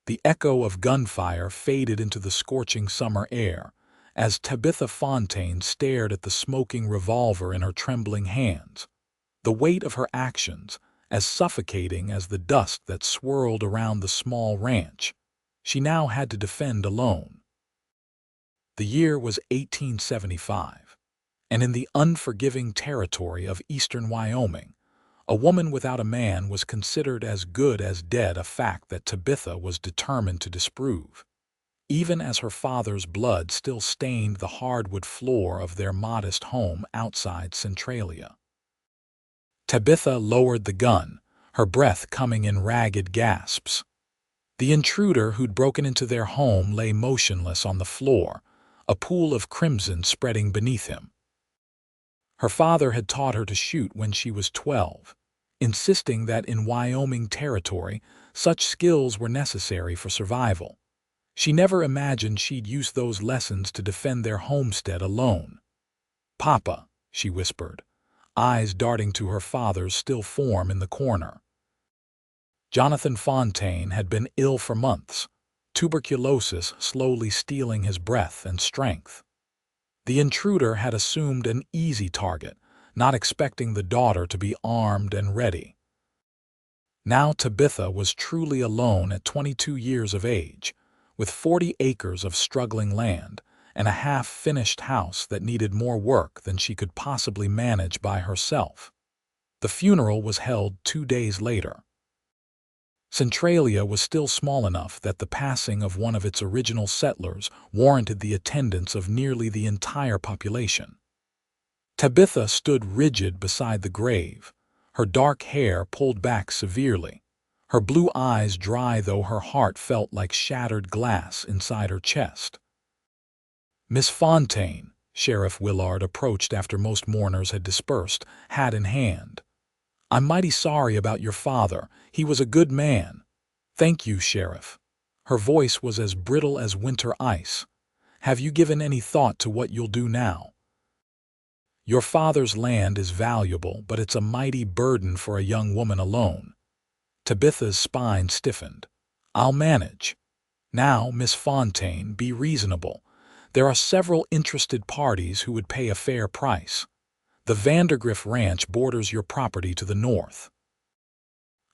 The echo of gunfire faded into the scorching summer air as Tabitha Fontaine stared at the smoking revolver in her trembling hands. The weight of her actions, as suffocating as the dust that swirled around the small ranch, she now had to defend alone. The year was 1875, and in the unforgiving territory of eastern Wyoming, a woman without a man was considered as good as dead, a fact that Tabitha was determined to disprove, even as her father's blood still stained the hardwood floor of their modest home outside Centralia. Tabitha lowered the gun, her breath coming in ragged gasps. The intruder who'd broken into their home lay motionless on the floor, a pool of crimson spreading beneath him. Her father had taught her to shoot when she was 12, insisting that in Wyoming territory, such skills were necessary for survival. She never imagined she'd use those lessons to defend their homestead alone. "Papa," she whispered, eyes darting to her father's still form in the corner. Jonathan Fontaine had been ill for months, tuberculosis slowly stealing his breath and strength. The intruder had assumed an easy target, not expecting the daughter to be armed and ready. Now Tabitha was truly alone at 22 years of age, with 40 acres of struggling land and a half-finished house that needed more work than she could possibly manage by herself. The funeral was held 2 days later. Centralia was still small enough that the passing of one of its original settlers warranted the attendance of nearly the entire population. Tabitha stood rigid beside the grave, her dark hair pulled back severely, her blue eyes dry though her heart felt like shattered glass inside her chest. "Miss Fontaine," Sheriff Willard approached after most mourners had dispersed, hat in hand. "I'm mighty sorry about your father. He was a good man." "Thank you, Sheriff." Her voice was as brittle as winter ice. "Have you given any thought to what you'll do now? Your father's land is valuable, but it's a mighty burden for a young woman alone." Tabitha's spine stiffened. "I'll manage." "Now, Miss Fontaine, be reasonable. There are several interested parties who would pay a fair price. The Vandergriff Ranch borders your property to the north.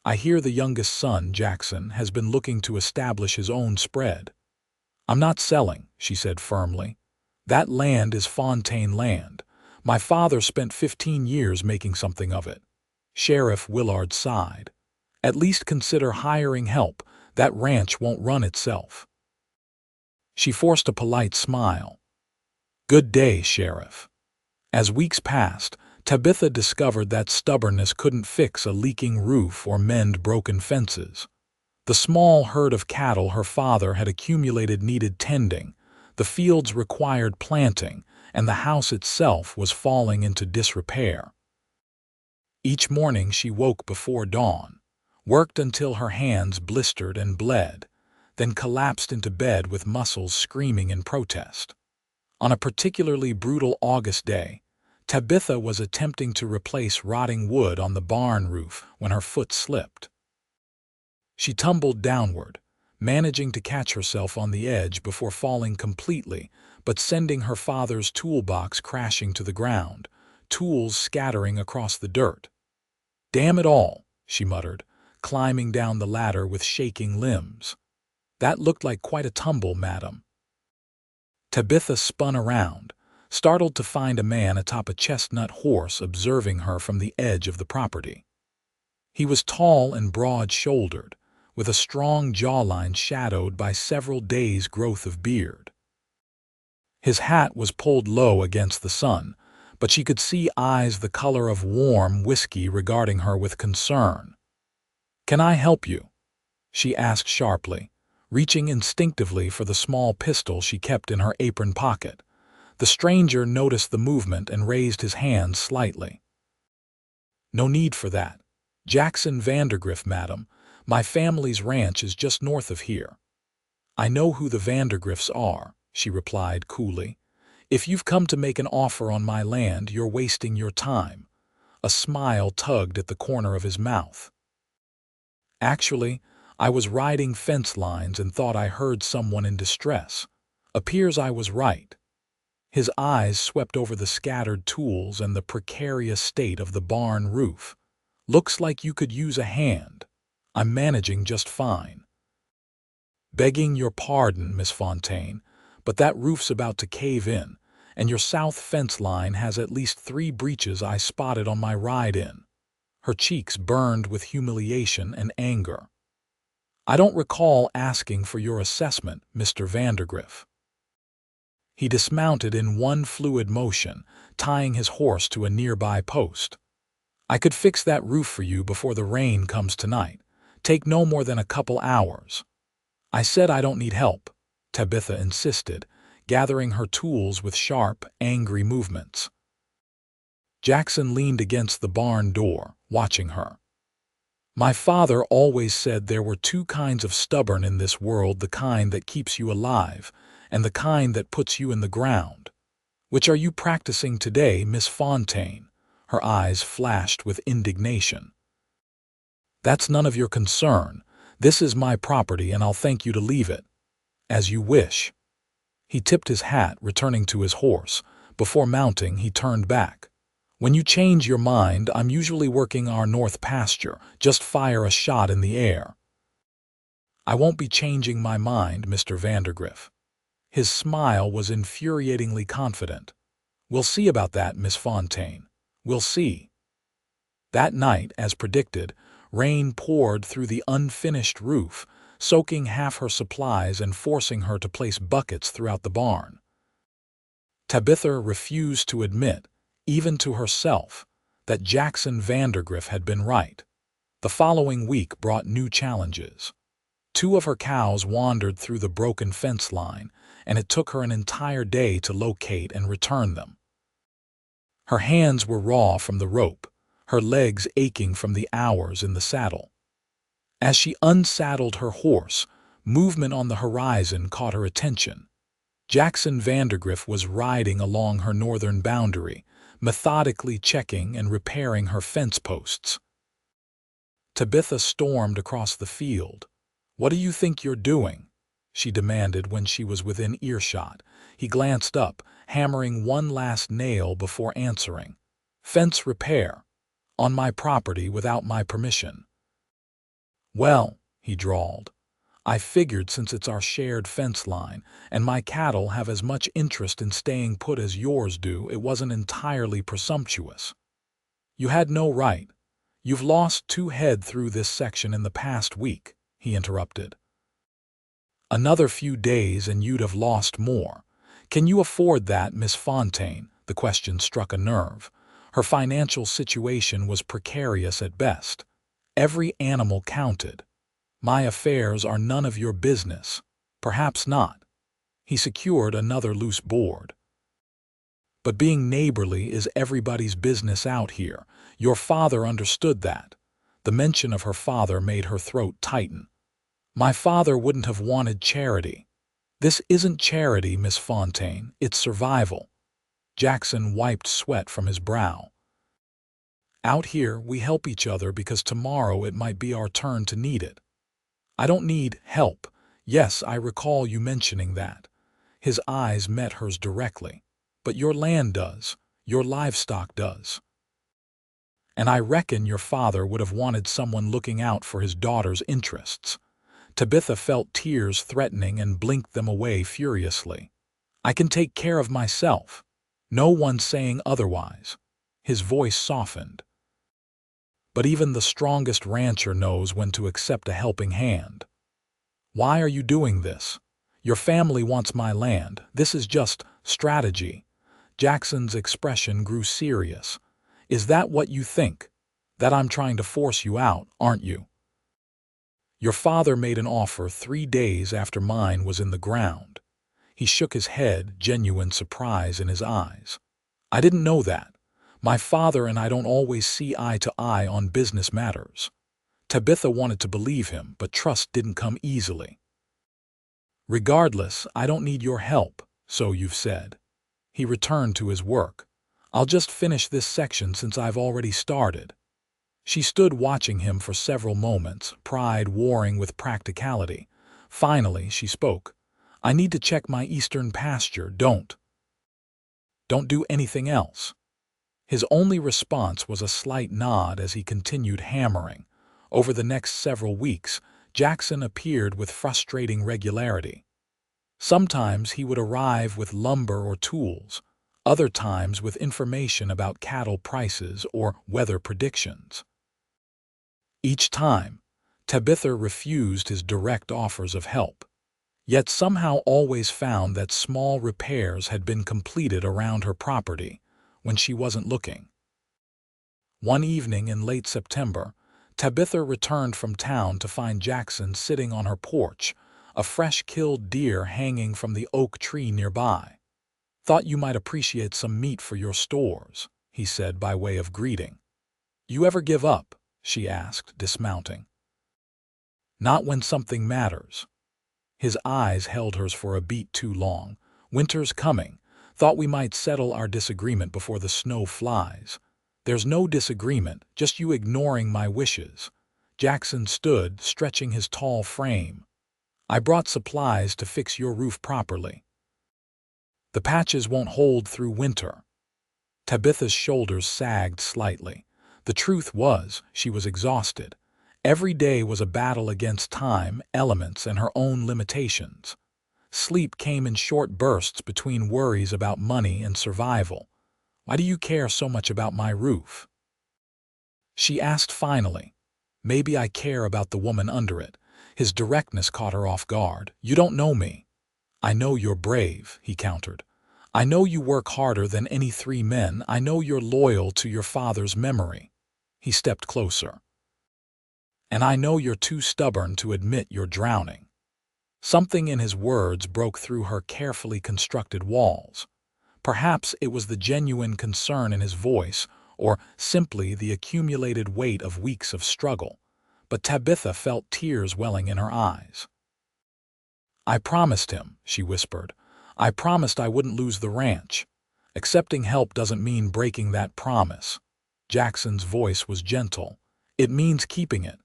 I hear the youngest son, Jackson, has been looking to establish his own spread." "I'm not selling," she said firmly. "That land is Fontaine land. My father spent 15 years making something of it." Sheriff Willard sighed. "At least consider hiring help. That ranch won't run itself." She forced a polite smile. "Good day, Sheriff." As weeks passed, Tabitha discovered that stubbornness couldn't fix a leaking roof or mend broken fences. The small herd of cattle her father had accumulated needed tending, the fields required planting, and the house itself was falling into disrepair. Each morning she woke before dawn, worked until her hands blistered and bled, then collapsed into bed with muscles screaming in protest. On a particularly brutal August day, Tabitha was attempting to replace rotting wood on the barn roof when her foot slipped. She tumbled downward, managing to catch herself on the edge before falling completely, but sending her father's toolbox crashing to the ground, tools scattering across the dirt. "Damn it all," she muttered, climbing down the ladder with shaking limbs. "That looked like quite a tumble, madam." Tabitha spun around, startled to find a man atop a chestnut horse observing her from the edge of the property. He was tall and broad-shouldered, with a strong jawline shadowed by several days' growth of beard. His hat was pulled low against the sun, but she could see eyes the color of warm whiskey regarding her with concern. "Can I help you?" she asked sharply, reaching instinctively for the small pistol she kept in her apron pocket. The stranger noticed the movement and raised his hand slightly. "No need for that. Jackson Vandergriff, madam. My family's ranch is just north of here." "I know who the Vandergriffs are," she replied coolly. "If you've come to make an offer on my land, you're wasting your time." A smile tugged at the corner of his mouth. "Actually, I was riding fence lines and thought I heard someone in distress. Appears I was right." His eyes swept over the scattered tools and the precarious state of the barn roof. "Looks like you could use a hand. I'm managing just fine." "Begging your pardon, Miss Fontaine, but that roof's about to cave in, and your south fence line has at least 3 breaches I spotted on my ride in." Her cheeks burned with humiliation and anger. "I don't recall asking for your assessment, Mr. Vandergriff." He dismounted in one fluid motion, tying his horse to a nearby post. "I could fix that roof for you before the rain comes tonight. Take no more than a couple hours." "I said I don't need help," Tabitha insisted, gathering her tools with sharp, angry movements. Jackson leaned against the barn door, watching her. "My father always said there were 2 kinds of stubborn in this world, the kind that keeps you alive and the kind that puts you in the ground. Which are you practicing today, Miss Fontaine?" Her eyes flashed with indignation. "That's none of your concern. This is my property and I'll thank you to leave it." "As you wish." He tipped his hat, returning to his horse. Before mounting, he turned back. "When you change your mind, I'm usually working our north pasture. Just fire a shot in the air." "I won't be changing my mind, Mr. Vandergriff." His smile was infuriatingly confident. "We'll see about that, Miss Fontaine. We'll see." That night, as predicted, rain poured through the unfinished roof, soaking half her supplies and forcing her to place buckets throughout the barn. Tabitha refused to admit, even to herself, that Jackson Vandergriff had been right. The following week brought new challenges. 2 of her cows wandered through the broken fence line, and it took her an entire day to locate and return them. Her hands were raw from the rope, her legs aching from the hours in the saddle. As she unsaddled her horse, movement on the horizon caught her attention. Jackson Vandergriff was riding along her northern boundary, methodically checking and repairing her fence posts. Tabitha stormed across the field. "What do you think you're doing?" she demanded when she was within earshot. He glanced up, hammering one last nail before answering. "Fence repair. On my property without my permission." "Well," he drawled, "I figured since it's our shared fence line, and my cattle have as much interest in staying put as yours do, it wasn't entirely presumptuous." "You had no right. You've lost 2 head through this section in the past week," he interrupted. "Another few days and you'd have lost more. Can you afford that, Miss Fontaine?" The question struck a nerve. Her financial situation was precarious at best. Every animal counted. "My affairs are none of your business." "Perhaps not." He secured another loose board. "But being neighborly is everybody's business out here. Your father understood that." The mention of her father made her throat tighten. "My father wouldn't have wanted charity." "This isn't charity, Miss Fontaine. It's survival." Jackson wiped sweat from his brow. "Out here, we help each other because tomorrow it might be our turn to need it." "I don't need help. Yes, I recall you mentioning that." His eyes met hers directly. "But your land does. Your livestock does. And I reckon your father would have wanted someone looking out for his daughter's interests." Tabitha felt tears threatening and blinked them away furiously. "I can take care of myself. No one's saying otherwise." His voice softened. "But even the strongest rancher knows when to accept a helping hand." "Why are you doing this?" "Your family wants my land. This is just strategy." Jackson's expression grew serious. "Is that what you think? That I'm trying to force you out, aren't you?" "Your father made an offer 3 days after mine was in the ground." He shook his head, genuine surprise in his eyes. "I didn't know that. My father and I don't always see eye to eye on business matters." Tabitha wanted to believe him, but trust didn't come easily. "Regardless, I don't need your help, so you've said." He returned to his work. "I'll just finish this section since I've already started." She stood watching him for several moments, pride warring with practicality. Finally, she spoke. "I need to check my eastern pasture. Don't do anything else." His only response was a slight nod as he continued hammering. Over the next several weeks, Jackson appeared with frustrating regularity. Sometimes he would arrive with lumber or tools, other times with information about cattle prices or weather predictions. Each time, Tabitha refused his direct offers of help, yet somehow always found that small repairs had been completed around her property when she wasn't looking. One evening in late September, Tabitha returned from town to find Jackson sitting on her porch, a fresh-killed deer hanging from the oak tree nearby. "Thought you might appreciate some meat for your stores," he said by way of greeting. "You ever give up?" she asked, dismounting. "Not when something matters." His eyes held hers for a beat too long. "Winter's coming. Thought we might settle our disagreement before the snow flies." "There's no disagreement, just you ignoring my wishes." Jackson stood, stretching his tall frame. "I brought supplies to fix your roof properly. The patches won't hold through winter." Tabitha's shoulders sagged slightly. The truth was, she was exhausted. Every day was a battle against time, elements, and her own limitations. Sleep came in short bursts between worries about money and survival. "Why do you care so much about my roof?" she asked finally. "Maybe I care about the woman under it." His directness caught her off guard. "You don't know me." "I know you're brave," he countered. "I know you work harder than any 3 men. I know you're loyal to your father's memory." He stepped closer. "And I know you're too stubborn to admit you're drowning." Something in his words broke through her carefully constructed walls. Perhaps it was the genuine concern in his voice, or simply the accumulated weight of weeks of struggle, but Tabitha felt tears welling in her eyes. "I promised him," she whispered. "I promised I wouldn't lose the ranch. Accepting help doesn't mean breaking that promise." Jackson's voice was gentle. "It means keeping it."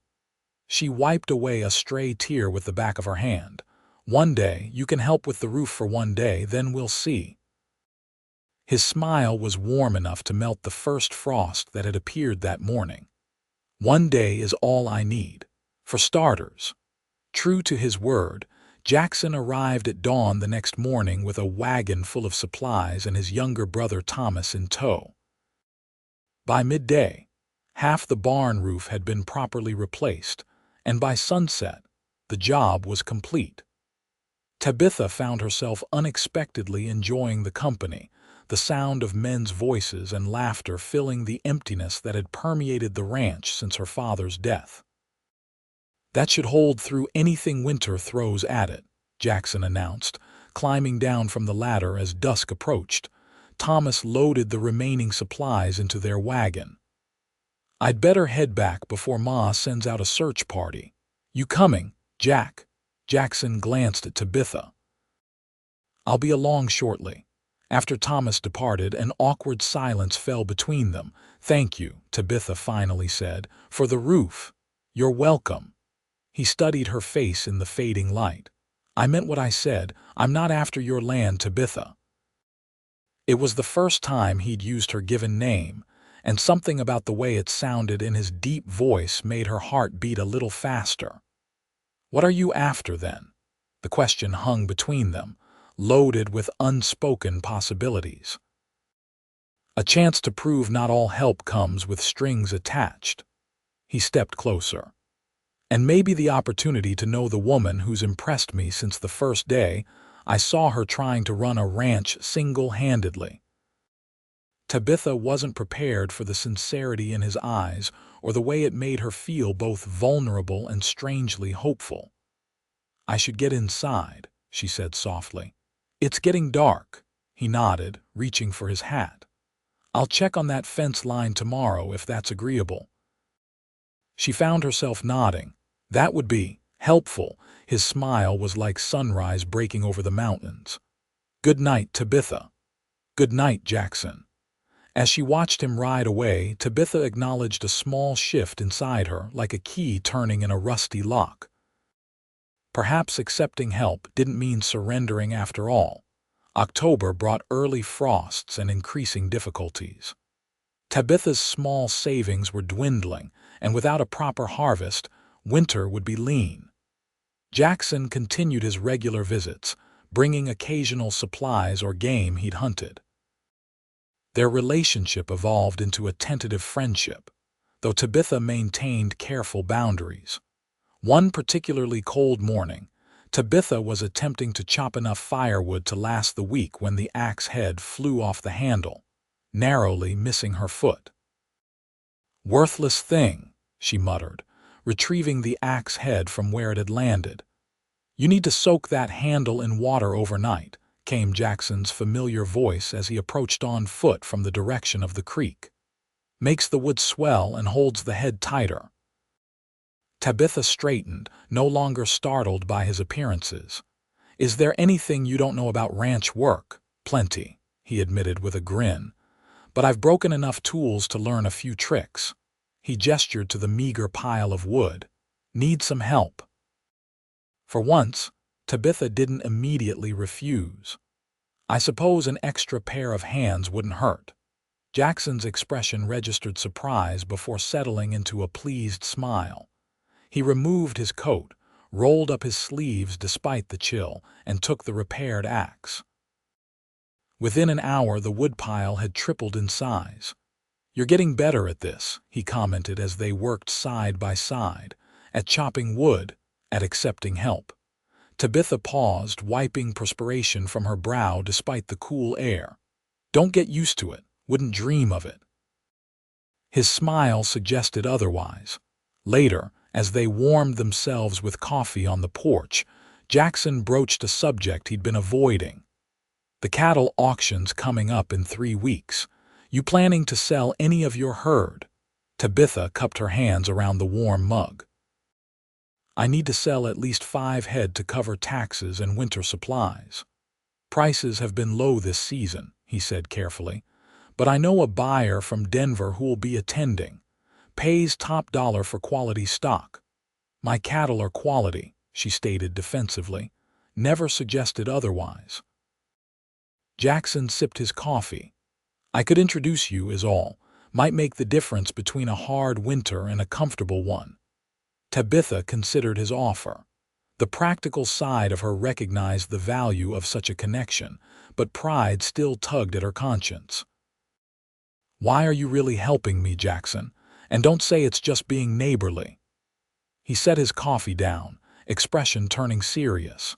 She wiped away a stray tear with the back of her hand. "One day, you can help with the roof for one day, then we'll see." His smile was warm enough to melt the first frost that had appeared that morning. "One day is all I need. For starters." True to his word, Jackson arrived at dawn the next morning with a wagon full of supplies and his younger brother Thomas in tow. By midday, half the barn roof had been properly replaced, and by sunset, the job was complete. Tabitha found herself unexpectedly enjoying the company, the sound of men's voices and laughter filling the emptiness that had permeated the ranch since her father's death. "That should hold through anything winter throws at it," Jackson announced, climbing down from the ladder as dusk approached. Thomas loaded the remaining supplies into their wagon. "I'd better head back before Ma sends out a search party." "You coming, Jack?" Jackson glanced at Tabitha. "I'll be along shortly." After Thomas departed, an awkward silence fell between them. "Thank you," Tabitha finally said, "for the roof." "You're welcome." He studied her face in the fading light. "I meant what I said. I'm not after your land, Tabitha." It was the first time he'd used her given name, and something about the way it sounded in his deep voice made her heart beat a little faster. "What are you after, then?" The question hung between them, loaded with unspoken possibilities. "A chance to prove not all help comes with strings attached." He stepped closer. "And maybe the opportunity to know the woman who's impressed me since the first day I saw her trying to run a ranch single-handedly." Tabitha wasn't prepared for the sincerity in his eyes or the way it made her feel both vulnerable and strangely hopeful. "I should get inside," she said softly. "It's getting dark." He nodded, reaching for his hat. "I'll check on that fence line tomorrow if that's agreeable." She found herself nodding. That would be helpful. His smile was like sunrise breaking over the mountains. "Good night, Tabitha." "Good night, Jackson." As she watched him ride away, Tabitha acknowledged a small shift inside her, like a key turning in a rusty lock. Perhaps accepting help didn't mean surrendering after all. October brought early frosts and increasing difficulties. Tabitha's small savings were dwindling, and without a proper harvest, winter would be lean. Jackson continued his regular visits, bringing occasional supplies or game he'd hunted. Their relationship evolved into a tentative friendship, though Tabitha maintained careful boundaries. One particularly cold morning, Tabitha was attempting to chop enough firewood to last the week when the axe head flew off the handle, narrowly missing her foot. "Worthless thing," she muttered, retrieving the axe head from where it had landed. "You need to soak that handle in water overnight," came Jackson's familiar voice as he approached on foot from the direction of the creek. "Makes the wood swell and holds the head tighter." Tabitha straightened, no longer startled by his appearances. "Is there anything you don't know about ranch work?" "Plenty," he admitted with a grin. "But I've broken enough tools to learn a few tricks." He gestured to the meager pile of wood. "Need some help?" For once, Tabitha didn't immediately refuse. "I suppose an extra pair of hands wouldn't hurt." Jackson's expression registered surprise before settling into a pleased smile. He removed his coat, rolled up his sleeves despite the chill, and took the repaired axe. Within an hour, the woodpile had tripled in size. "You're getting better at this," he commented as they worked side by side, "at chopping wood, at accepting help." Tabitha paused, wiping perspiration from her brow despite the cool air. "Don't get used to it. Wouldn't dream of it." His smile suggested otherwise. Later, as they warmed themselves with coffee on the porch, Jackson broached a subject he'd been avoiding. "The cattle auction's coming up in 3 weeks. You planning to sell any of your herd?" Tabitha cupped her hands around the warm mug. "I need to sell at least 5 head to cover taxes and winter supplies. Prices have been low this season," he said carefully, "but I know a buyer from Denver who'll be attending. Pays top dollar for quality stock." "My cattle are quality," she stated defensively. "Never suggested otherwise." Jackson sipped his coffee. "I could introduce you, is all. Might make the difference between a hard winter and a comfortable one." Tabitha considered his offer. The practical side of her recognized the value of such a connection, but pride still tugged at her conscience. "Why are you really helping me, Jackson? And don't say it's just being neighborly." He set his coffee down, expression turning serious.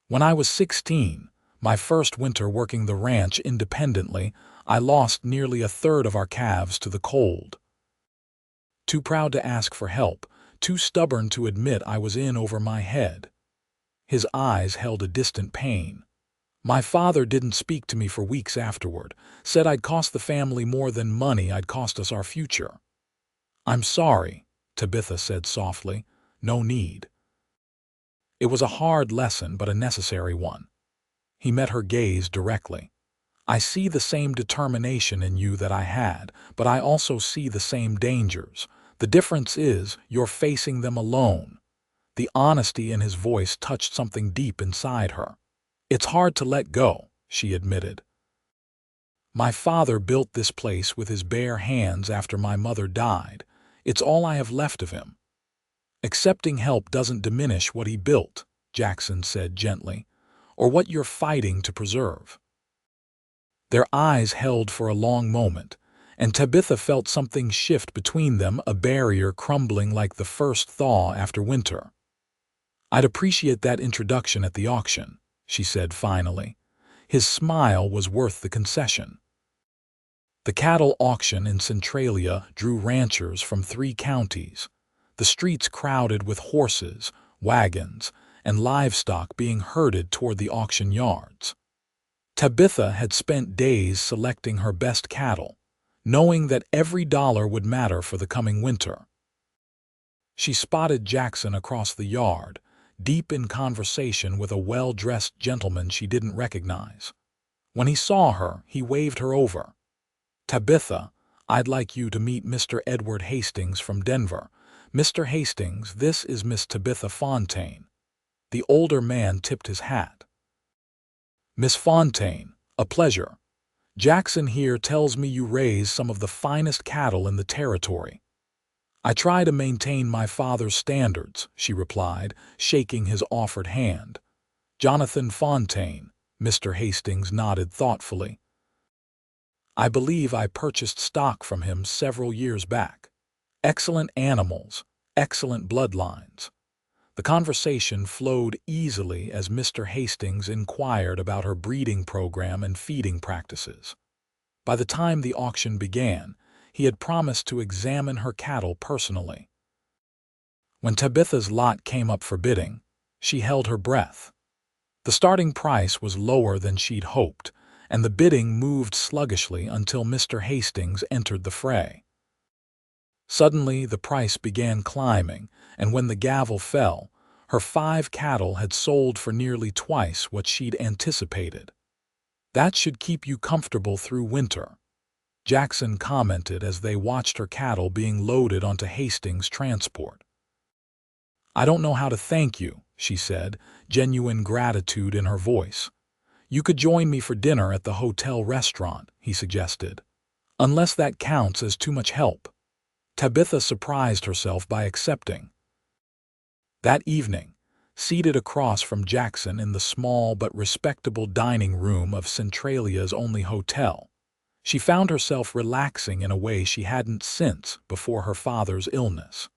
"When I was 16, my first winter working the ranch independently, I lost nearly a third of our calves to the cold. Too proud to ask for help, too stubborn to admit I was in over my head." His eyes held a distant pain. "My father didn't speak to me for weeks afterward, said I'd cost the family more than money, I'd cost us our future." "I'm sorry," Tabitha said softly. "No need." It was a hard lesson, but a necessary one. He met her gaze directly. "I see the same determination in you that I had, but I also see the same dangers. The difference is you're facing them alone." The honesty in his voice touched something deep inside her. "It's hard to let go," she admitted. "My father built this place with his bare hands after my mother died. It's all I have left of him." "Accepting help doesn't diminish what he built," Jackson said gently, "or what you're fighting to preserve." Their eyes held for a long moment, and Tabitha felt something shift between them, a barrier crumbling like the first thaw after winter. "I'd appreciate that introduction at the auction," she said finally. His smile was worth the concession. The cattle auction in Centralia drew ranchers from 3 counties, the streets crowded with horses, wagons, and livestock being herded toward the auction yards. Tabitha had spent days selecting her best cattle, knowing that every dollar would matter for the coming winter. She spotted Jackson across the yard, deep in conversation with a well-dressed gentleman she didn't recognize. When he saw her, he waved her over. Tabitha, I'd like you to meet Mr. Edward Hastings from Denver. Mr. Hastings, this is Miss Tabitha Fontaine." The older man tipped his hat. "Miss Fontaine, a pleasure. Jackson here tells me you raise some of the finest cattle in the territory." "I try to maintain my father's standards," she replied, shaking his offered hand. "Jonathan Fontaine," Mr. Hastings nodded thoughtfully. "I believe I purchased stock from him several years back. Excellent animals, excellent bloodlines." The conversation flowed easily as Mr. Hastings inquired about her breeding program and feeding practices. By the time the auction began, he had promised to examine her cattle personally. When Tabitha's lot came up for bidding, she held her breath. The starting price was lower than she'd hoped, and the bidding moved sluggishly until Mr. Hastings entered the fray. Suddenly, the price began climbing, and when the gavel fell, her 5 cattle had sold for nearly twice what she'd anticipated. "That should keep you comfortable through winter," Jackson commented as they watched her cattle being loaded onto Hastings' transport. "I don't know how to thank you," she said, genuine gratitude in her voice. "You could join me for dinner at the hotel restaurant," he suggested. "Unless that counts as too much help." Tabitha surprised herself by accepting. That evening, seated across from Jackson in the small but respectable dining room of Centralia's only hotel, she found herself relaxing in a way she hadn't since before her father's illness.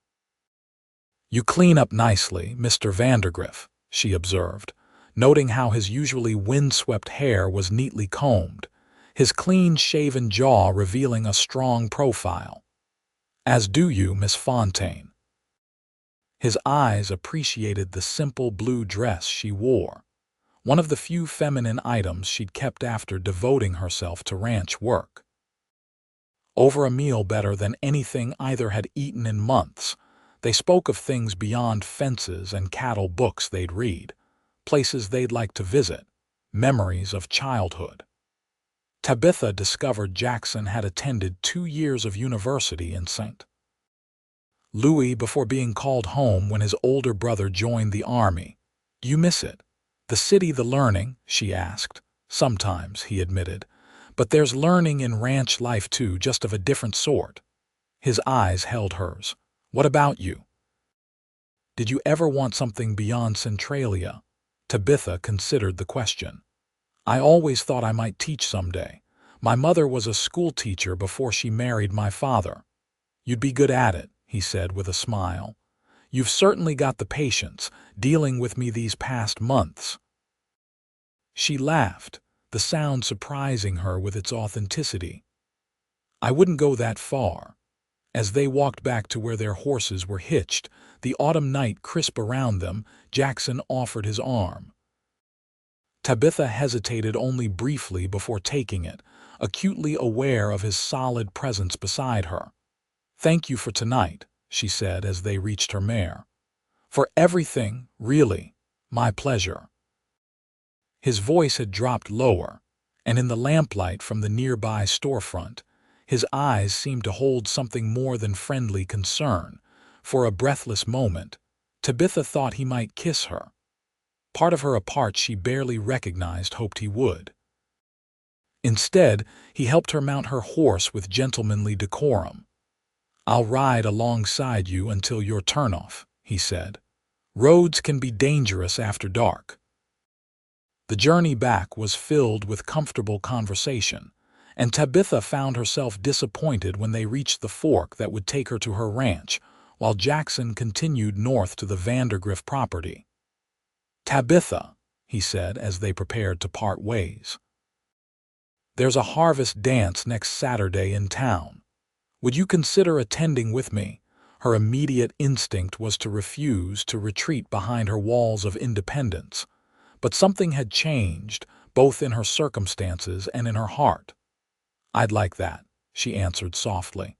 "You clean up nicely, Mr. Vandergriff," she observed, noting how his usually windswept hair was neatly combed, his clean-shaven jaw revealing a strong profile. "As do you, Miss Fontaine." His eyes appreciated the simple blue dress she wore, one of the few feminine items she'd kept after devoting herself to ranch work. Over a meal better than anything either had eaten in months, they spoke of things beyond fences and cattle books they'd read, places they'd like to visit, memories of childhood. Tabitha discovered Jackson had attended 2 years of university in St. Louis before being called home when his older brother joined the army. "Do you miss it? The city, the learning?" she asked. "Sometimes," he admitted. "But there's learning in ranch life too, just of a different sort." His eyes held hers. "What about you? Did you ever want something beyond Centralia?" Tabitha considered the question. "I always thought I might teach someday. My mother was a school teacher before she married my father." "You'd be good at it," he said with a smile. "You've certainly got the patience, dealing with me these past months." She laughed, the sound surprising her with its authenticity. "I wouldn't go that far." As they walked back to where their horses were hitched, the autumn night crisp around them, Jackson offered his arm. Tabitha hesitated only briefly before taking it, acutely aware of his solid presence beside her. "Thank you for tonight," she said as they reached her mare. "For everything, really. My pleasure." His voice had dropped lower, and in the lamplight from the nearby storefront, his eyes seemed to hold something more than friendly concern. For a breathless moment, Tabitha thought he might kiss her. Part of her apart she barely recognized hoped he would. Instead, he helped her mount her horse with gentlemanly decorum. "I'll ride alongside you until your turnoff," he said. "Roads can be dangerous after dark." The journey back was filled with comfortable conversation, and Tabitha found herself disappointed when they reached the fork that would take her to her ranch, while Jackson continued north to the Vandergriff property. "Tabitha," he said as they prepared to part ways, "there's a harvest dance next Saturday in town. Would you consider attending with me?" Her immediate instinct was to refuse, to retreat behind her walls of independence. But something had changed, both in her circumstances and in her heart. "I'd like that," she answered softly.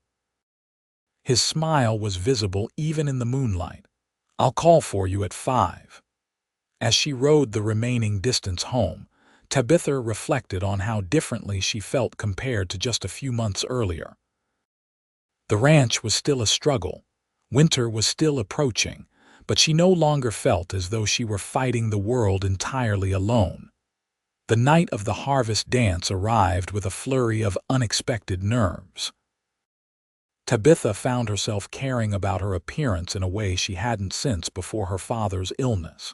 His smile was visible even in the moonlight. "I'll call for you at 5. As she rode the remaining distance home, Tabitha reflected on how differently she felt compared to just a few months earlier. The ranch was still a struggle. Winter was still approaching, but she no longer felt as though she were fighting the world entirely alone. The night of the harvest dance arrived with a flurry of unexpected nerves. Tabitha found herself caring about her appearance in a way she hadn't since before her father's illness.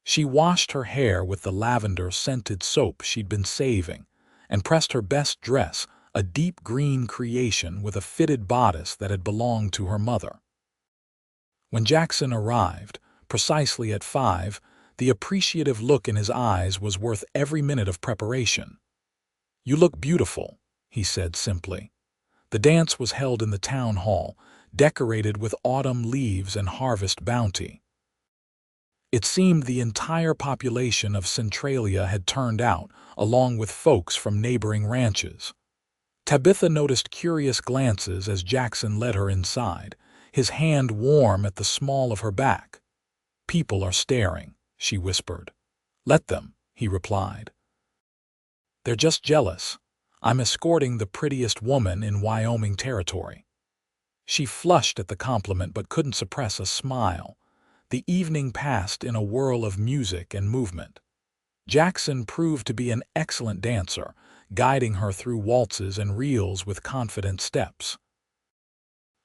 She washed her hair with the lavender-scented soap she'd been saving and pressed her best dress, a deep green creation with a fitted bodice that had belonged to her mother. When Jackson arrived, precisely at 5, the appreciative look in his eyes was worth every minute of preparation. "You look beautiful," he said simply. The dance was held in the town hall, decorated with autumn leaves and harvest bounty. It seemed the entire population of Centralia had turned out, along with folks from neighboring ranches. Tabitha noticed curious glances as Jackson led her inside, his hand warm at the small of her back. "People are staring," she whispered. "Let them," he replied. "They're just jealous. I'm escorting the prettiest woman in Wyoming territory." She flushed at the compliment but couldn't suppress a smile. The evening passed in a whirl of music and movement. Jackson proved to be an excellent dancer, guiding her through waltzes and reels with confident steps.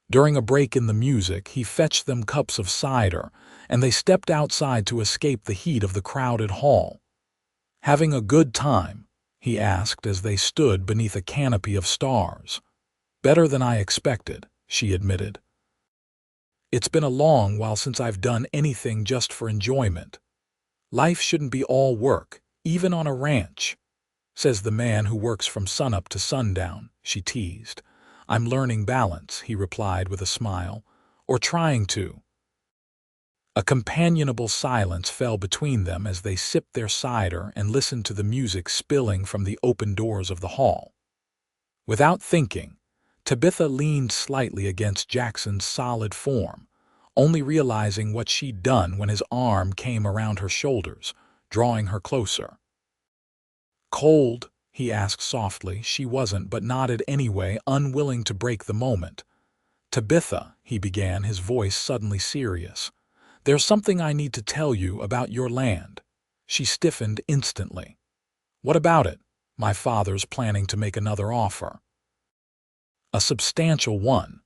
During a break in the music, he fetched them cups of cider, and they stepped outside to escape the heat of the crowded hall. "Having a good time?" he asked as they stood beneath a canopy of stars. "Better than I expected," she admitted. "It's been a long while since I've done anything just for enjoyment. Life shouldn't be all work, even on a ranch," says the man who works from sunup to sundown, she teased. "I'm learning balance," he replied with a smile. "Or trying to." A companionable silence fell between them as they sipped their cider and listened to the music spilling from the open doors of the hall. Without thinking, Tabitha leaned slightly against Jackson's solid form, only realizing what she'd done when his arm came around her shoulders, drawing her closer. "Cold?" he asked softly. She wasn't, but nodded anyway, unwilling to break the moment. "Tabitha," he began, his voice suddenly serious, "there's something I need to tell you about your land." She stiffened instantly. "What about it?" "My father's planning to make another offer. A substantial one."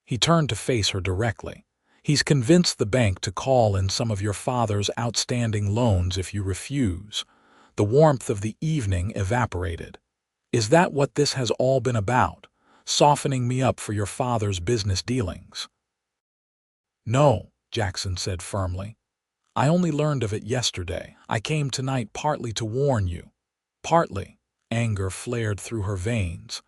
He turned to face her directly. "He's convinced the bank to call in some of your father's outstanding loans if you refuse." The warmth of the evening evaporated. "Is that what this has all been about? Softening me up for your father's business dealings?" "No," Jackson said firmly. "I only learned of it yesterday. I came tonight partly to warn you." "Partly," anger flared through her veins.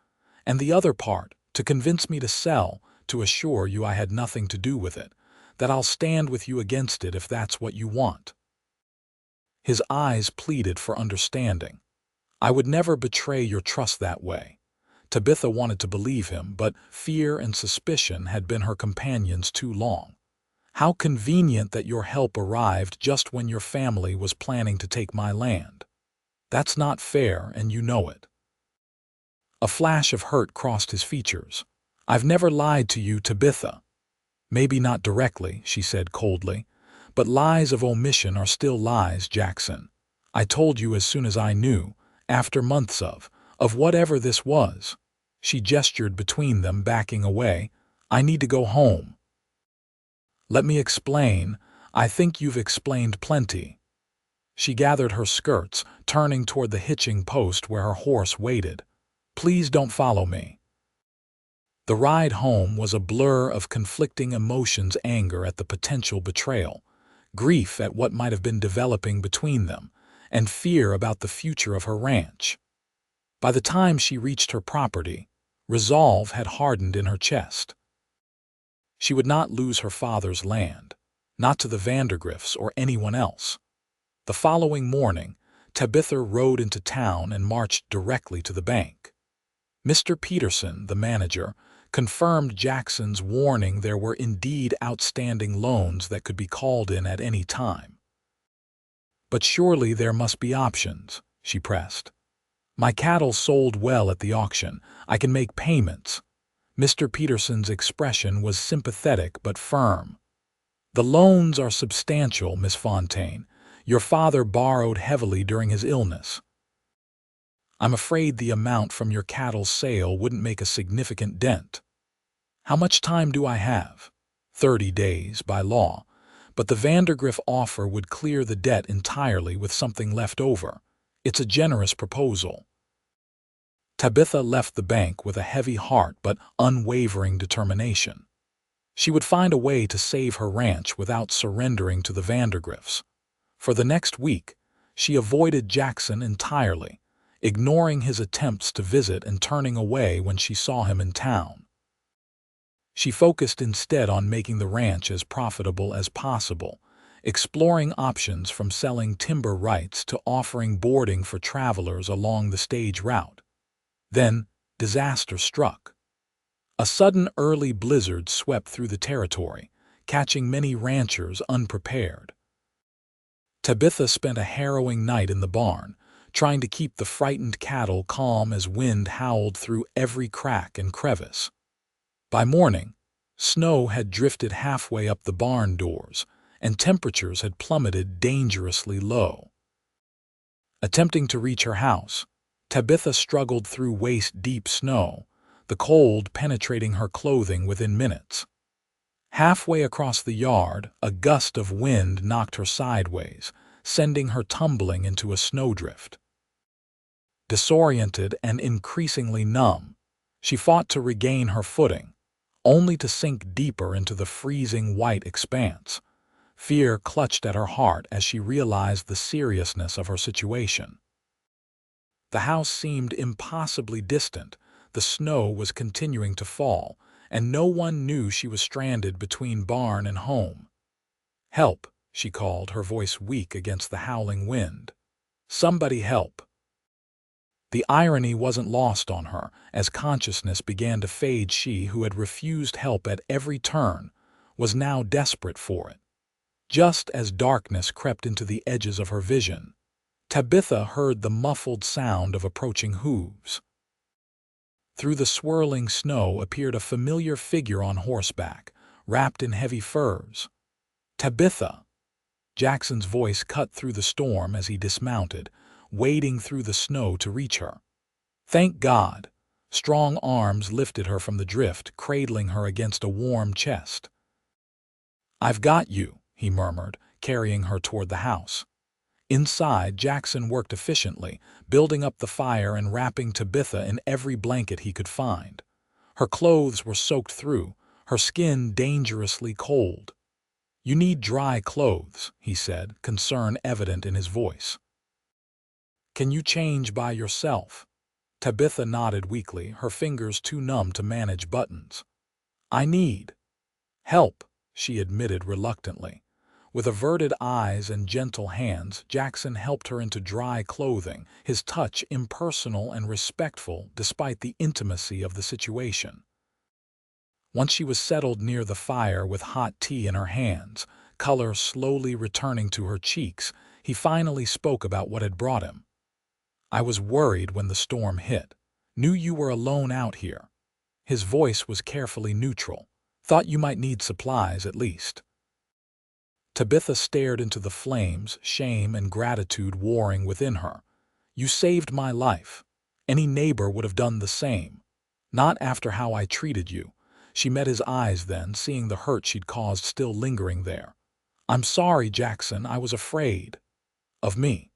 "And the other part, to convince me to sell, to assure you I had nothing to do with it, that I'll stand with you against it if that's what you want." His eyes pleaded for understanding. "I would never betray your trust that way." Tabitha wanted to believe him, but fear and suspicion had been her companions too long. "How convenient that your help arrived just when your family was planning to take my land. That's not fair, and you know it." A flash of hurt crossed his features. "I've never lied to you, Tabitha." "Maybe not directly," she said coldly, "but lies of omission are still lies, Jackson. I told you as soon as I knew, after months of whatever this was." She gestured between them, backing away. "I need to go home." "Let me explain. I think you've explained plenty." She gathered her skirts, turning toward the hitching post where her horse waited. "Please don't follow me." The ride home was a blur of conflicting emotions: anger at the potential betrayal, grief at what might have been developing between them, and fear about the future of her ranch. By the time she reached her property, resolve had hardened in her chest. She would not lose her father's land, not to the Vandergriffs or anyone else. The following morning, Tabitha rode into town and marched directly to the bank. Mr. Peterson, the manager, confirmed Jackson's warning there were indeed outstanding loans that could be called in at any time. "But surely there must be options," she pressed. "My cattle sold well at the auction. I can make payments." Mr. Peterson's expression was sympathetic but firm. "The loans are substantial, Miss Fontaine. Your father borrowed heavily during his illness. I'm afraid the amount from your cattle sale wouldn't make a significant dent." "How much time do I have?" 30 days by law, but the Vandergriff offer would clear the debt entirely with something left over. It's a generous proposal." Tabitha left the bank with a heavy heart but unwavering determination. She would find a way to save her ranch without surrendering to the Vandergriffs. For the next week, she avoided Jackson entirely, ignoring his attempts to visit and turning away when she saw him in town. She focused instead on making the ranch as profitable as possible, exploring options from selling timber rights to offering boarding for travelers along the stage route. Then, disaster struck. A sudden early blizzard swept through the territory, catching many ranchers unprepared. Tabitha spent a harrowing night in the barn, trying to keep the frightened cattle calm as wind howled through every crack and crevice. By morning, snow had drifted halfway up the barn doors, and temperatures had plummeted dangerously low. Attempting to reach her house, Tabitha struggled through waist-deep snow, the cold penetrating her clothing within minutes. Halfway across the yard, a gust of wind knocked her sideways, sending her tumbling into a snowdrift. Disoriented and increasingly numb, she fought to regain her footing, only to sink deeper into the freezing white expanse. Fear clutched at her heart as she realized the seriousness of her situation. The house seemed impossibly distant, the snow was continuing to fall, and no one knew she was stranded between barn and home. "Help," she called, her voice weak against the howling wind. "Somebody help." The irony wasn't lost on her. As consciousness began to fade, she who had refused help at every turn was now desperate for it. Just as darkness crept into the edges of her vision, Tabitha heard the muffled sound of approaching hooves. Through the swirling snow appeared a familiar figure on horseback, wrapped in heavy furs. "Tabitha!" Jackson's voice cut through the storm as he dismounted, wading through the snow to reach her. Thank God! Strong arms lifted her from the drift, cradling her against a warm chest. "I've got you," he murmured, carrying her toward the house. Inside, Jackson worked efficiently, building up the fire and wrapping Tabitha in every blanket he could find. Her clothes were soaked through, her skin dangerously cold. "You need dry clothes," he said, concern evident in his voice. "Can you change by yourself?" Tabitha nodded weakly, her fingers too numb to manage buttons. "I need help," she admitted reluctantly. With averted eyes and gentle hands, Jackson helped her into dry clothing, his touch impersonal and respectful despite the intimacy of the situation. Once she was settled near the fire with hot tea in her hands, color slowly returning to her cheeks, he finally spoke about what had brought him. "I was worried when the storm hit. Knew you were alone out here." His voice was carefully neutral. "Thought you might need supplies at least." Tabitha stared into the flames, shame and gratitude warring within her. "You saved my life. Any neighbor would have done the same. Not after how I treated you." She met his eyes then, seeing the hurt she'd caused still lingering there. "I'm sorry, Jackson. I was afraid." "Of me?"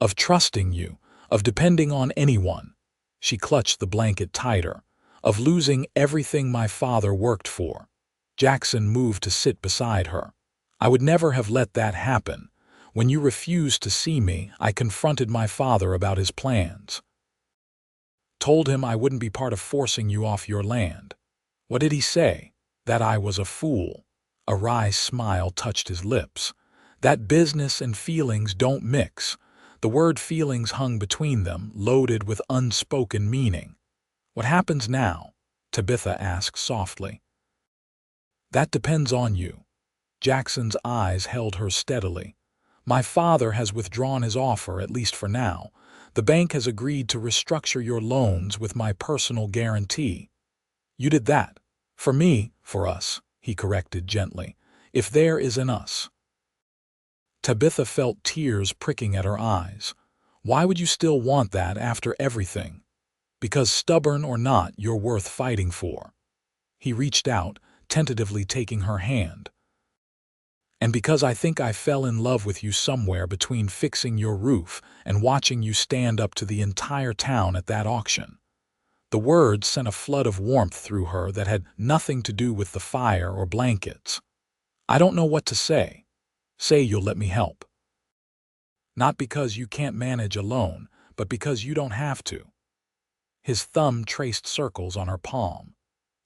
"Of trusting you, of depending on anyone." She clutched the blanket tighter. "Of losing everything my father worked for." Jackson moved to sit beside her. "I would never have let that happen. When you refused to see me, I confronted my father about his plans. Told him I wouldn't be part of forcing you off your land." "What did he say?" "That I was a fool." A wry smile touched his lips. "That business and feelings don't mix." The word feelings hung between them, loaded with unspoken meaning. "What happens now?" Tabitha asked softly. "That depends on you." Jackson's eyes held her steadily. My father has withdrawn his offer, at least for now. The bank has agreed to restructure your loans with my personal guarantee. You did that. For me, for us, he corrected gently. If there is an us. Tabitha felt tears pricking at her eyes. Why would you still want that after everything? Because stubborn or not, you're worth fighting for. He reached out, tentatively taking her hand. And because I think I fell in love with you somewhere between fixing your roof and watching you stand up to the entire town at that auction. The words sent a flood of warmth through her that had nothing to do with the fire or blankets. I don't know what to say. Say you'll let me help. Not because you can't manage alone, but because you don't have to. His thumb traced circles on her palm.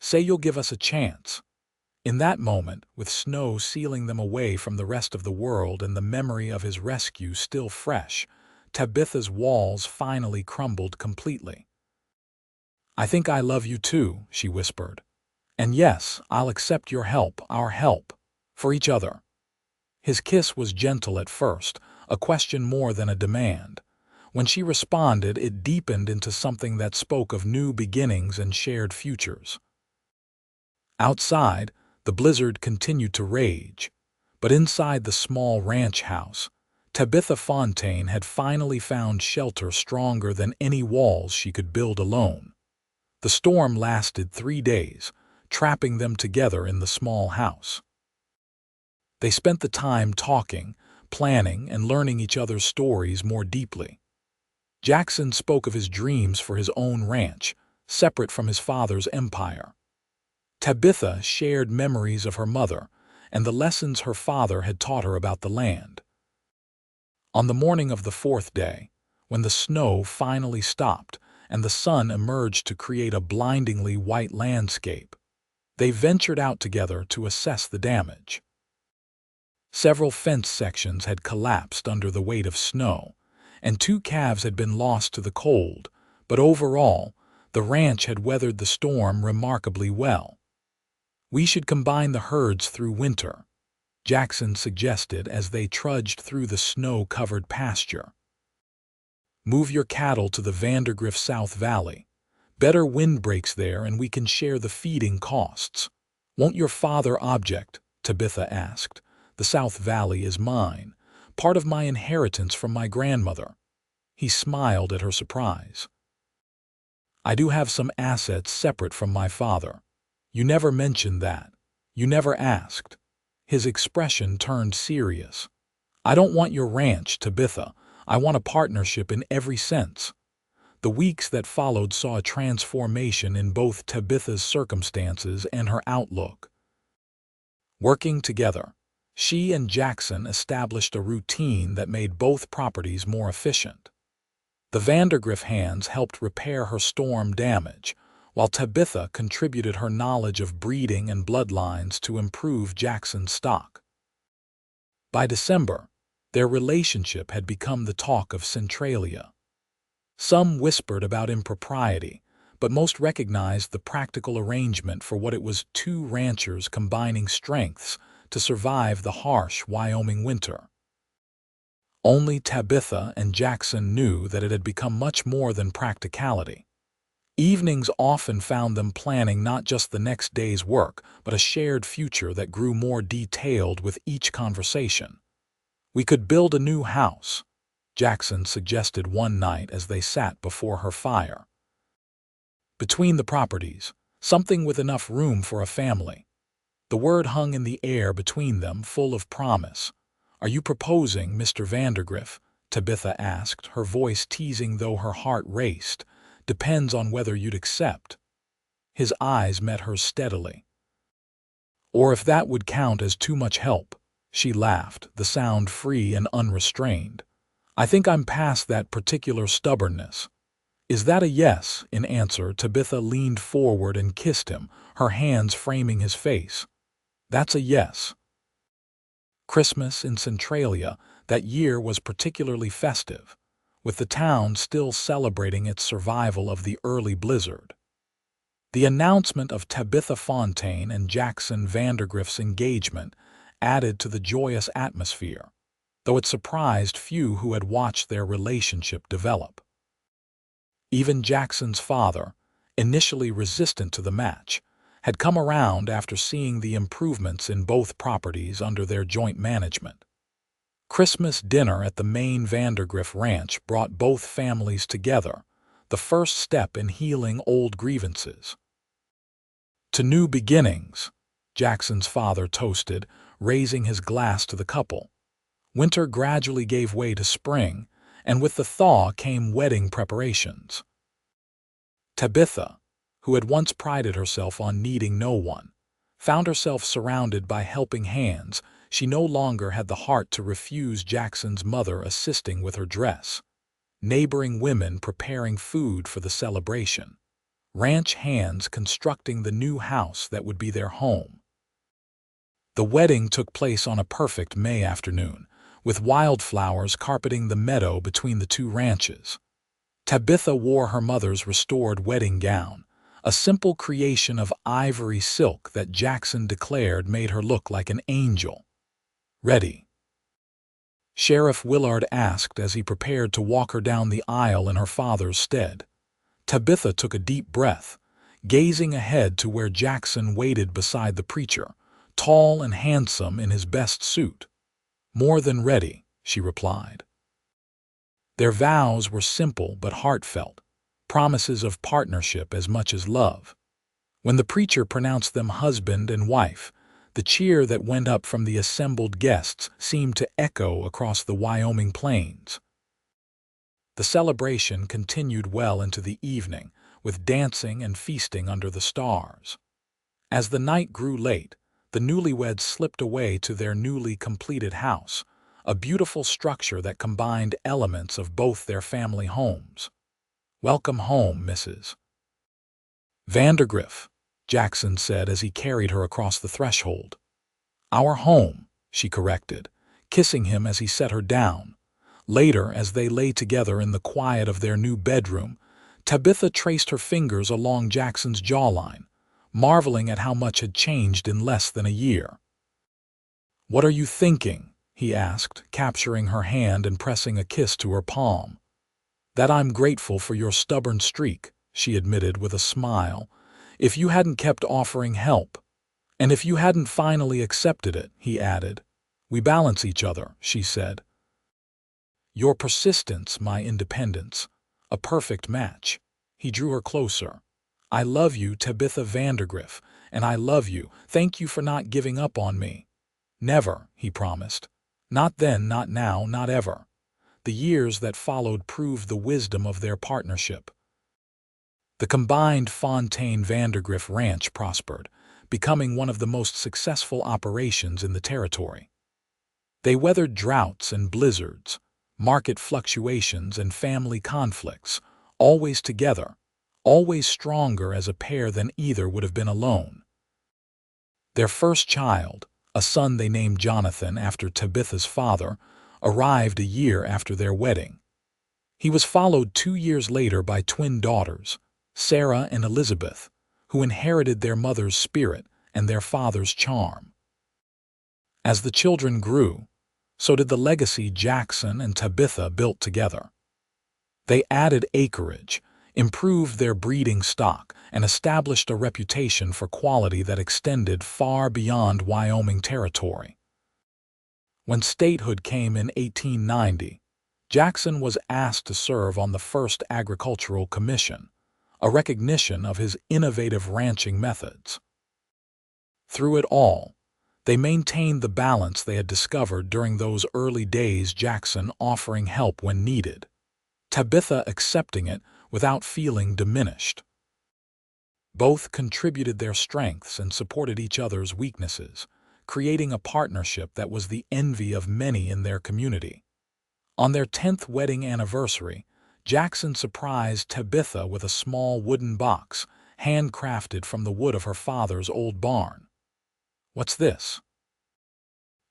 Say you'll give us a chance. In that moment, with snow sealing them away from the rest of the world and the memory of his rescue still fresh, Tabitha's walls finally crumbled completely. I think I love you too, she whispered. And yes, I'll accept your help, our help, for each other. His kiss was gentle at first, a question more than a demand. When she responded, it deepened into something that spoke of new beginnings and shared futures. Outside, the blizzard continued to rage, but inside the small ranch house, Tabitha Fontaine had finally found shelter stronger than any walls she could build alone. The storm lasted 3 days, trapping them together in the small house. They spent the time talking, planning, and learning each other's stories more deeply. Jackson spoke of his dreams for his own ranch, separate from his father's empire. Tabitha shared memories of her mother and the lessons her father had taught her about the land. On the morning of the 4th day, when the snow finally stopped and the sun emerged to create a blindingly white landscape, they ventured out together to assess the damage. Several fence sections had collapsed under the weight of snow, and 2 calves had been lost to the cold, but overall, the ranch had weathered the storm remarkably well. We should combine the herds through winter, Jackson suggested as they trudged through the snow-covered pasture. Move your cattle to the Vandergriff South Valley. Better windbreaks there and we can share the feeding costs. Won't your father object? Tabitha asked. The South Valley is mine, part of my inheritance from my grandmother. He smiled at her surprise. I do have some assets separate from my father. You never mentioned that. You never asked. His expression turned serious. I don't want your ranch, Tabitha. I want a partnership in every sense. The weeks that followed saw a transformation in both Tabitha's circumstances and her outlook. Working together, she and Jackson established a routine that made both properties more efficient. The Vandergriff hands helped repair her storm damage, while Tabitha contributed her knowledge of breeding and bloodlines to improve Jackson's stock. By December, their relationship had become the talk of Centralia. Some whispered about impropriety, but most recognized the practical arrangement for what it was: 2 ranchers combining strengths to survive the harsh Wyoming winter. Only Tabitha and Jackson knew that it had become much more than practicality. Evenings often found them planning not just the next day's work, but a shared future that grew more detailed with each conversation. We could build a new house, Jackson suggested one night as they sat before her fire. Between the properties, something with enough room for a family. The word hung in the air between them, full of promise. Are you proposing, Mr. Vandergriff? Tabitha asked, her voice teasing though her heart raced. Depends on whether you'd accept. His eyes met hers steadily. Or if that would count as too much help, she laughed, the sound free and unrestrained. I think I'm past that particular stubbornness. Is that a yes? In answer, Tabitha leaned forward and kissed him, her hands framing his face. That's a yes. Christmas in Centralia that year was particularly festive, with the town still celebrating its survival of the early blizzard. The announcement of Tabitha Fontaine and Jackson Vandergriff's engagement added to the joyous atmosphere. though it surprised few who had watched their relationship develop. Even Jackson's father, initially resistant to the match, had come around after seeing the improvements in both properties under their joint management. Christmas dinner at the main Vandergriff ranch brought both families together, the first step in healing old grievances. "To new beginnings," Jackson's father toasted, raising his glass to the couple. Winter gradually gave way to spring, and with the thaw came wedding preparations. Tabitha, who had once prided herself on needing no one, found herself surrounded by helping hands. She no longer had the heart to refuse Jackson's mother assisting with her dress. Neighboring women preparing food for the celebration. Ranch hands constructing the new house that would be their home. The wedding took place on a perfect May afternoon, with wildflowers carpeting the meadow between the two ranches. Tabitha wore her mother's restored wedding gown, a simple creation of ivory silk that Jackson declared made her look like an angel. "Ready?" Sheriff Willard asked as he prepared to walk her down the aisle in her father's stead. Tabitha took a deep breath, gazing ahead to where Jackson waited beside the preacher, tall and handsome in his best suit. "More than ready," she replied. Their vows were simple but heartfelt, promises of partnership as much as love. When the preacher pronounced them husband and wife, the cheer that went up from the assembled guests seemed to echo across the Wyoming plains. The celebration continued well into the evening, with dancing and feasting under the stars. As the night grew late, the newlyweds slipped away to their newly completed house, a beautiful structure that combined elements of both their family homes. "Welcome home, Mrs. Vandergriff," Jackson said as he carried her across the threshold. "Our home," she corrected, kissing him as he set her down. Later, as they lay together in the quiet of their new bedroom, Tabitha traced her fingers along Jackson's jawline, marveling at how much had changed in less than a year. "What are you thinking?" he asked, capturing her hand and pressing a kiss to her palm. "That I'm grateful for your stubborn streak," she admitted with a smile. "If you hadn't kept offering help, and if you hadn't finally accepted it," he added. "We balance each other," she said. "Your persistence, my independence. A perfect match." He drew her closer. "I love you, Tabitha Vandergriff, and I love you. Thank you for not giving up on me." "Never," he promised. "Not then, not now, not ever." The years that followed proved the wisdom of their partnership. The combined Fontaine-Vandergriff ranch prospered, becoming one of the most successful operations in the territory. They weathered droughts and blizzards, market fluctuations and family conflicts, always together, always stronger as a pair than either would have been alone. Their first child, a son they named Jonathan after Tabitha's father, arrived a year after their wedding. He was followed 2 years later by twin daughters, Sarah and Elizabeth, who inherited their mother's spirit and their father's charm. As the children grew, so did the legacy Jackson and Tabitha built together. They added acreage, improved their breeding stock, and established a reputation for quality that extended far beyond Wyoming territory. When statehood came in 1890, Jackson was asked to serve on the first Agricultural Commission, a recognition of his innovative ranching methods. Through it all, they maintained the balance they had discovered during those early days, Jackson offering help when needed, Tabitha accepting it without feeling diminished. Both contributed their strengths and supported each other's weaknesses, creating a partnership that was the envy of many in their community. On their 10th wedding anniversary, Jackson surprised Tabitha with a small wooden box, handcrafted from the wood of her father's old barn. "What's this?"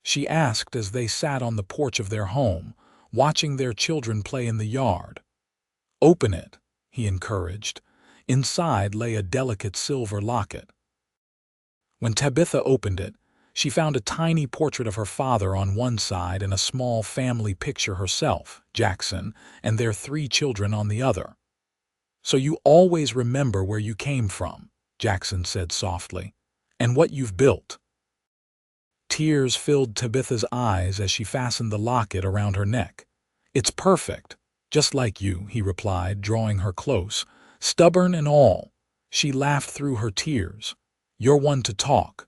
she asked as they sat on the porch of their home, watching their children play in the yard. "Open it," he encouraged. Inside lay a delicate silver locket. When Tabitha opened it, She found a tiny portrait of her father on one side and a small family picture herself, Jackson, and their 3 children on the other. "So you always remember where you came from," Jackson said softly, "and what you've built." Tears filled Tabitha's eyes as she fastened the locket around her neck. "It's perfect, just like you," he replied, drawing her close. "Stubborn and all." She laughed through her tears. "You're one to talk."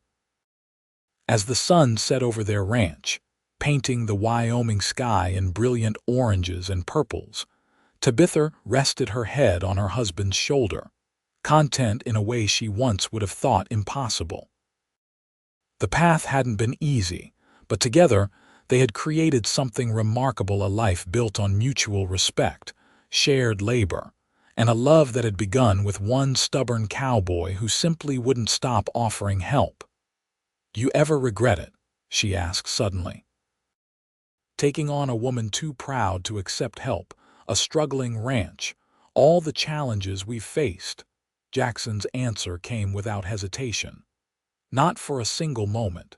As the sun set over their ranch, painting the Wyoming sky in brilliant oranges and purples, Tabitha rested her head on her husband's shoulder, content in a way she once would have thought impossible. The path hadn't been easy, but together they had created something remarkable, a life built on mutual respect, shared labor, and a love that had begun with one stubborn cowboy who simply wouldn't stop offering help. "Do you ever regret it?" she asked suddenly. "Taking on a woman too proud to accept help, a struggling ranch, all the challenges we've faced?" Jackson's answer came without hesitation. "Not for a single moment."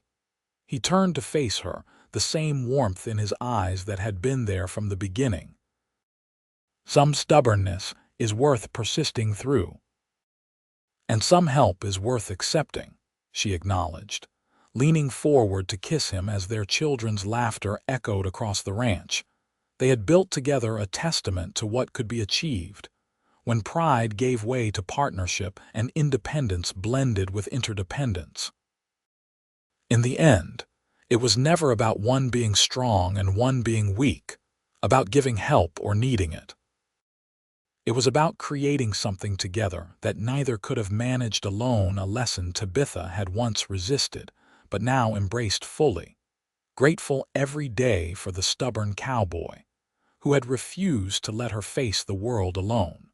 He turned to face her, the same warmth in his eyes that had been there from the beginning. "Some stubbornness is worth persisting through. And some help is worth accepting," she acknowledged, leaning forward to kiss him as their children's laughter echoed across the ranch. They had built together a testament to what could be achieved, when pride gave way to partnership and independence blended with interdependence. In the end, it was never about one being strong and one being weak, about giving help or needing it. It was about creating something together that neither could have managed alone, a lesson Tabitha had once resisted, but now embraced fully, grateful every day for the stubborn cowboy who had refused to let her face the world alone.